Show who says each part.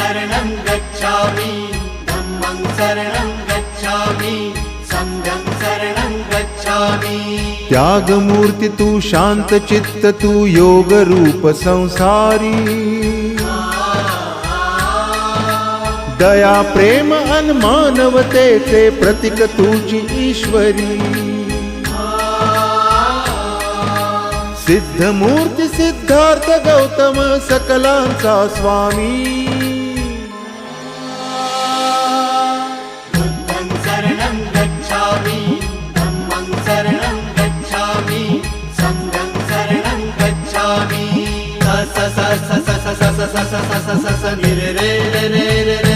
Speaker 1: शरणं गच्छामि धम्मं शरणं गच्छामि संघं शरणं गच्छामि।
Speaker 2: त्यागमूर्ती तू शांत चित्त तू योग रूप संसारी दया प्रेम अन मानवतेचे प्रतीक तुझी ईश्वरी सिद्ध मूर्ती सिद्धार्थ गौतम सकलांचा स्वामी
Speaker 1: बुद्धं शरणं गच्छामि धम्मं शरणं गच्छामि संघं शरणं गच्छामि। स स स स स स स स स स स स नि रे रे रे रे रे